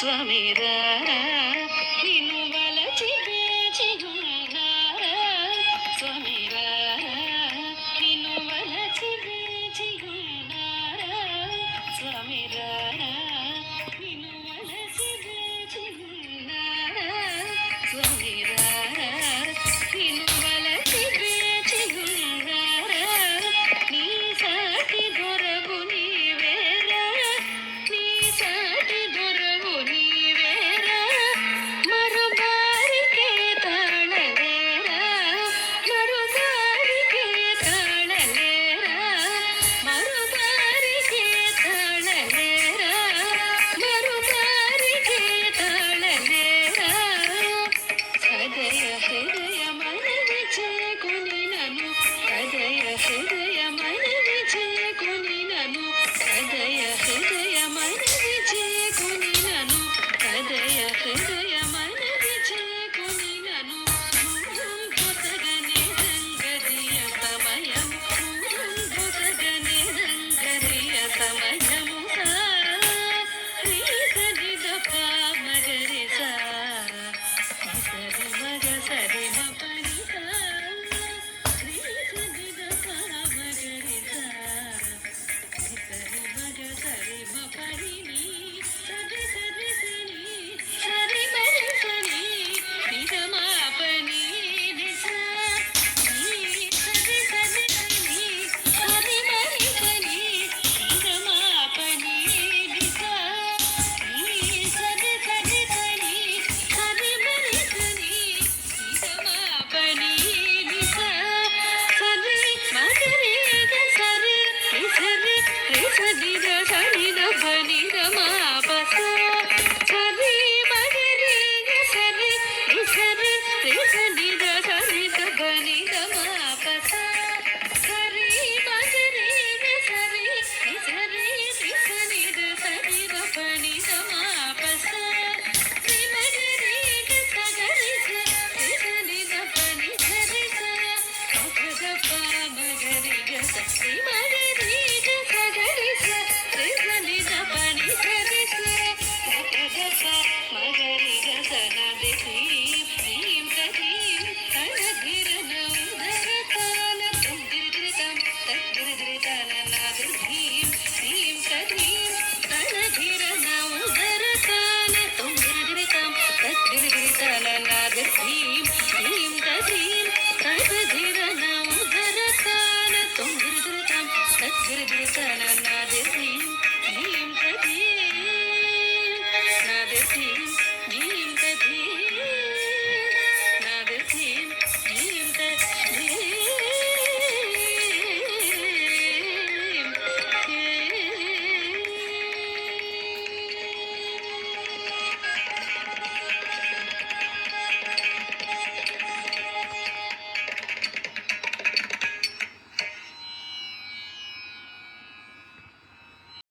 స్వమిరారా నిన్ను వలచి వేచియున్నారా స్వమిరారా నిన్ను వలచి వేచియున్నారా స్వమిరారా నిన్ను వలచి వేచియున్నారా స్వమిరారా నిన్ను వలచి వేచియున్నారా నీ సాటి దొరవు నీవేరా నీ సాటి దొరవు నీవేరా మరుబారికే తాళలేరా మరుబారికే తాళలేరా మరుబారికే తాళలేరా మరుబారికే తాళలేరా సదయ హృదయ మనవి చేకుని నను సదయ హృదయ మనవి చేకుని నను సదయ హృదయ మనవి చేకుని నను సదయ హృదయ మనవి చేకుని నను భుతగనే సంగదియ సమయము భుతగనే సంగదియ సమయము రీసనిద పామగరిసా సరి మగ సరి మపనిసా రీసనిద పామగరిసా సరి మగ సరి మపరిని సరి సరి సని సరి మరి సని నిజమాపని నిసా నీ సరి సరి సని సరి మరి సని నిజమాపని నిసా నీ సరి సరి సని సరి మరి సని నిజమాపని నిసా సరి మగరి గ సరి రి సరి రి సని ద సని ద పని ద మాపస సరి మగరి గ సరి రి సరి రి సని ద సని ద పని ద మాపస సరి మగరి గ సరి రి సరి రి సని ద సని ద పని ద మాపస రి మగరి గ సగరి స రి సని ద పని సరి స మగ ద ప మగరి గ స రి మగరి గ సగరి స రి సని ద పని సరి స మగ ద ప మగరి గ స న ది ధీం ధీం ద ధీం తన ధిర న ఉదర తాన తుం దిరి దిరి తం తక్ దిరి దిరి తన న ది ధీం ధీం ద ధీం తన ధిర న ఉదర తాన తుం దిరి దిరి తం తక్ దిరి దిరి తన న ది ధీం ధీం ద ధీం తన ధిర న ఉదర తాన తుం దిరి దిరి తం తక్ దిరి దిరి తన